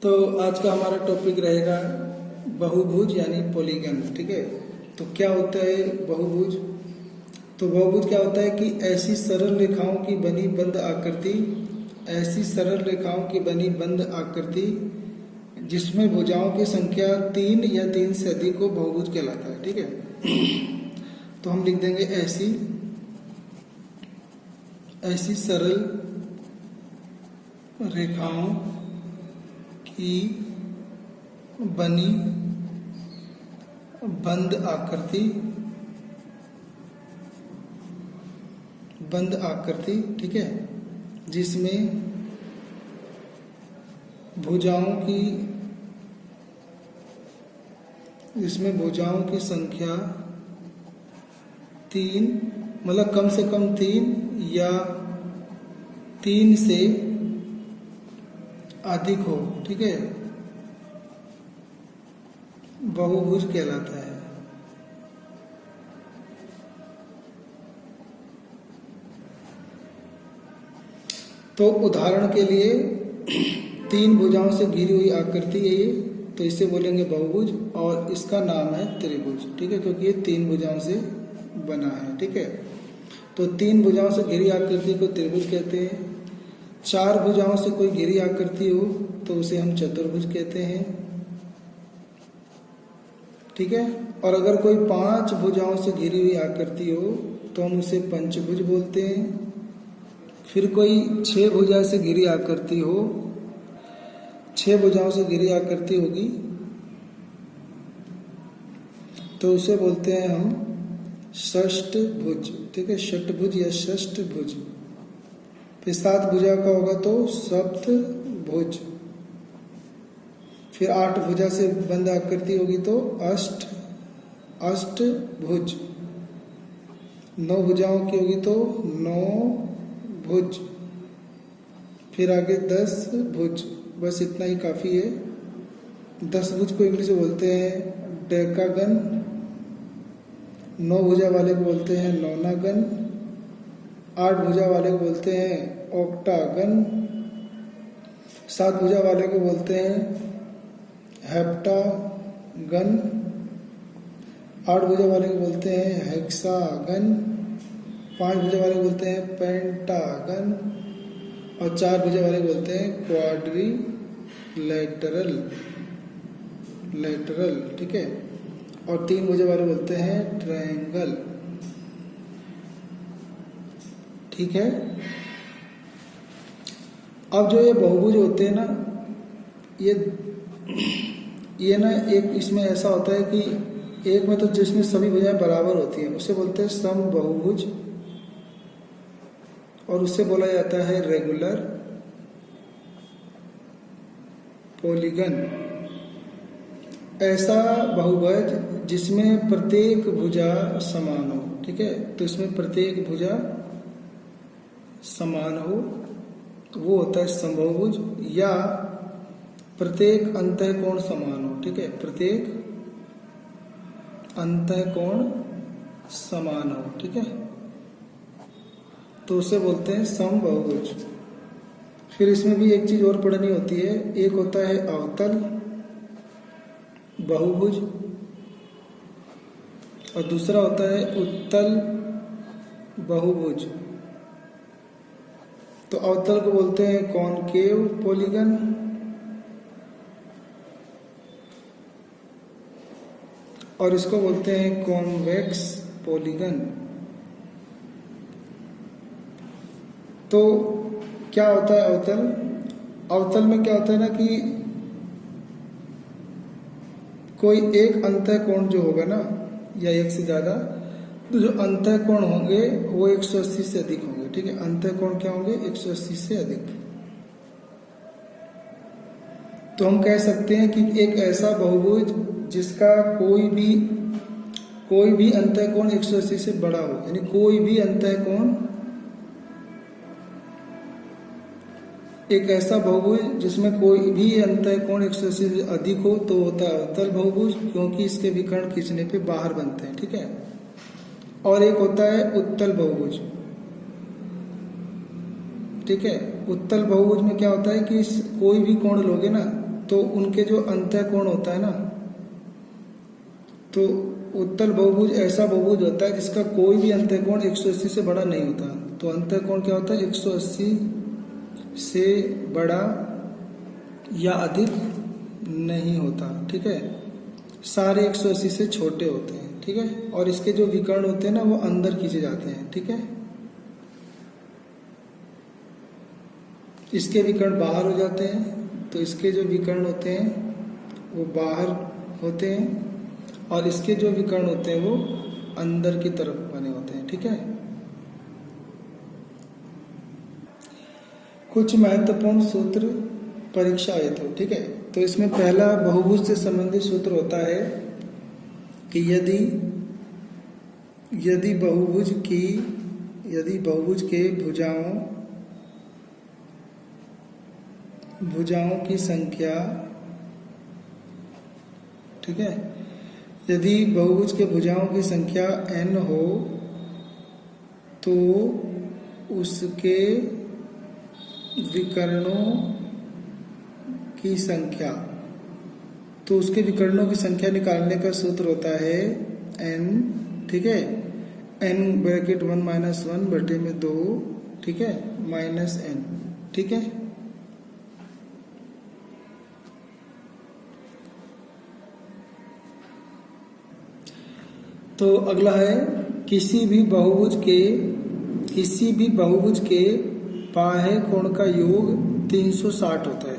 तो आज का हमारा टॉपिक रहेगा बहुभुज यानी पॉलीगन। ठीक है, तो क्या होता है बहुभुज? तो बहुभुज क्या होता है कि ऐसी सरल रेखाओं की बनी बंद आकृति, ऐसी सरल रेखाओं की बनी बंद आकृति जिसमें भुजाओं की संख्या 3 या 3 से अधिक हो, बहुभुज कहलाता है। ठीक है, तो हम लिख देंगे ऐसी सरल रेखाओं की बनी बंद आकृति, ठीक है, जिसमें भुजाओं की संख्या 3, मतलब कम से कम 3 या 3 से अधिक हो, ठीक है, बहुभुज कहलाता है। तो उदाहरण के लिए 3 भुजाओं से घिरी हुई आकृति है ये, तो इसे बोलेंगे बहुभुज और इसका नाम है त्रिभुज। ठीक है, क्योंकि ये 3 भुजाओं से बना है। ठीक है, तो 3 भुजाओं से घिरी आकृति को त्रिभुज कहते हैं। 4 भुजाओं से कोई घिरी आकृति हो तो उसे हम चतुर्भुज कहते हैं। ठीक है, और अगर कोई 5 भुजाओं से घिरी हुई आकृति हो तो हम उसे पंचभुज बोलते हैं। फिर कोई 6 भुजा से घिरी आकृति हो, 6 भुजाओं से घिरी आकृति होगी तो उसे बोलते हैं हम षष्ठभुज। ठीक है, षष्ठभुज या षष्ठभुज। फिर 7 भुजा का होगा तो सप्तभुज। फिर 8 भुजा से बंद आकृति होगी तो अष्टभुज। 9 भुजाओं की होगी तो नौभुज। फिर आगे 10 भुज, बस इतना ही काफी है। 10 भुज को इंग्लिश में बोलते हैं डेकागन। 9 भुजा वाले को बोलते हैं नौनागन। 8 भुजा वाले को बोलते हैं ऑक्टागन। 7 भुजा वाले को बोलते हैं हेप्टागन। 8 भुजा वाले को बोलते हैं हेक्सागन। 5 भुजा वाले को बोलते हैं पेंटागन और 4 भुजा वाले को बोलते हैं क्वाड्रिलेटरल। ठीक है, और 3 भुजा वाले बोलते हैं ट्रायंगल। ठीक है, अब जो ये बहुभुज होते हैं ना, ये ना एक इसमें ऐसा होता है कि एक में तो जिसमें सभी भुजाएं बराबर होती हैं उसे बोलते हैं समबाहुभुज, और उससे बोला जाता है रेगुलर पॉलीगन। ऐसा बहुभुज जिसमें प्रत्येक भुजा समान हो। ठीक है, तो इसमें प्रत्येक भुजा समान हो वो होता है समबाहुभुज, या प्रत्येक अंतःकोण समान हो। ठीक है, प्रत्येक अंतःकोण समान हो। ठीक है, तो उसे बोलते हैं समबाहुभुज। फिर इसमें भी एक चीज और पढ़नी होती है, एक होता है अवतल बहुभुज और दूसरा होता है उत्तल बहुभुज। तो अवतल को बोलते हैं कॉनकेव पॉलीगन और इसको बोलते हैं कॉन्वेक्स पॉलीगन। तो क्या होता है अवतल? अवतल में क्या होता है ना कि कोई एक अंतःकोण जो होगा ना, या एक से ज्यादा, तो जो अंतःकोण होंगे वो 180 से अधिक होंगे। ठीक है, अंतःकोण क्या होंगे? 180 से अधिक। तो हम कह सकते हैं कि एक ऐसा बहुभुज जिसका कोई भी अंतःकोण 180 से बड़ा हो, यानी कोई भी अंतःकोण, एक ऐसा बहुभुज जिसमें कोई भी अंतःकोण 180 से अधिक हो तो होता है अवतल बहुभुज, क्योंकि इसके विकर्ण खींचने पे बाहर बनते हैं। ठीक है, और एक होता है उत्तल बहुभुज। ठीक है, उत्तल बहुभुज में क्या होता है कि कोई भी कोण लोगे ना, तो उनके जो अंतःकोण होता है ना, तो उत्तल बहुभुज ऐसा बहुभुज होता है जिसका कोई भी अंतःकोण 180 से बड़ा नहीं होता। तो अंतःकोण क्या होता है? 180 से बड़ा या अधिक नहीं होता, ठीक है। सारे 180 से छोटे होते हैं, ठीक है। और इसके जो विकर्ण होते हैं ना वो अंदर खींचे जाते हैं, ठीक है। इसके विकर्ण बाहर हो जाते हैं, तो इसके जो विकर्ण होते हैं वो बाहर होते हैं और इसके जो विकर्ण होते हैं वो अंदर की तरफ बने होते हैं, ठीक है। कुछ महत्वपूर्ण सूत्र परीक्षा हेतु, ठीक है। तो इसमें पहला बहुभुज से संबंधित सूत्र होता है कि यदि बहुभुज के भुजाओं की संख्या, ठीक है, यदि बहुभुज के भुजाओं की संख्या n हो तो उसके विकर्णों की संख्या, तो उसके विकर्णों की संख्या निकालने का सूत्र होता है n, ठीक है। n ब्रैकेट 1 माइनस 1 बटे में 2, ठीक है, माइनस n, ठीक है। तो अगला है किसी भी बहुभुज के बाह्य कोण का योग 360 होता है।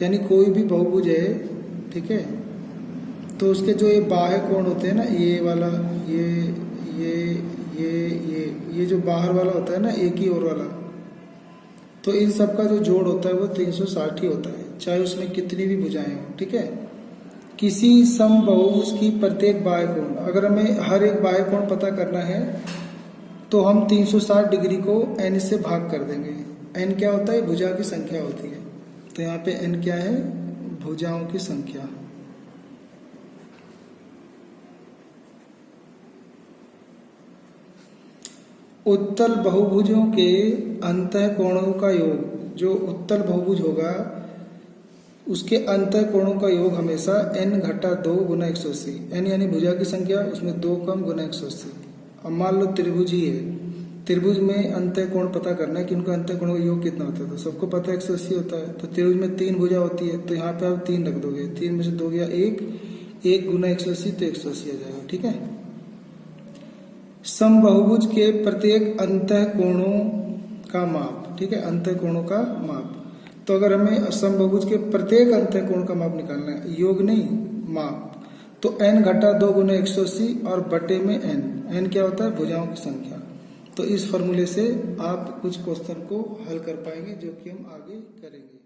यानी कोई भी बहुभुज है, ठीक है, तो उसके जो ये बाह्य कोण होते हैं ना, ये वाला, ये जो बाहर वाला होता है ना, एक ही ओर वाला, तो इन सब का जो जोड़ होता है वो 360 ही होता है, चाहे उसमें कितनी भी भुजाएं हो, ठीक है। किसी समबाहुभुज की प्रत्येक बाह्य कोण, अगर हमें हर एक बाह्य कोण पता करना है तो हम 360 डिग्री को n से भाग कर देंगे। n क्या होता है? भुजा की संख्या होती है। तो यहाँ पे n क्या है? भुजाओं की संख्या। उत्तल बहुभुजों के अंतःकोणों का योग, जो उत्तल बहुभुज होगा उसके अंतःकोणों का योग हमेशा n घटा 2 गुना 180। n यानी भुजा की संख्या, उसमें 2 कम गुना 180। अब मान लो त्रिभुज ही है, त्रिभुज में अंतःकोण पता करना है कि उनका अंतःकोणों का योग कितना होता है। तो सबको पता है 180 होता है। तो त्रिभुज में 3 भुजा होती है, तो यहाँ पे आप 3 रख दोगे, 3 में से 2 गया 1 गुना 180, तो 180 आ जाएगा, ठीक है। समबाहुभुज के प्रत्येक अंतःकोणों का माप, ठीक है, अंतःकोणों का माप। तो अगर हमें समबाहुभुज के प्रत्येक अंतःकोण का माप निकालना है, योग नहीं माप, तो n घटा 2 गुना 180 और बटे में n क्या होता है? भुजाओं की संख्या। तो इस फॉर्मूले से आप कुछ क्वेश्चन को हल कर पाएंगे, जो कि हम आगे करेंगे।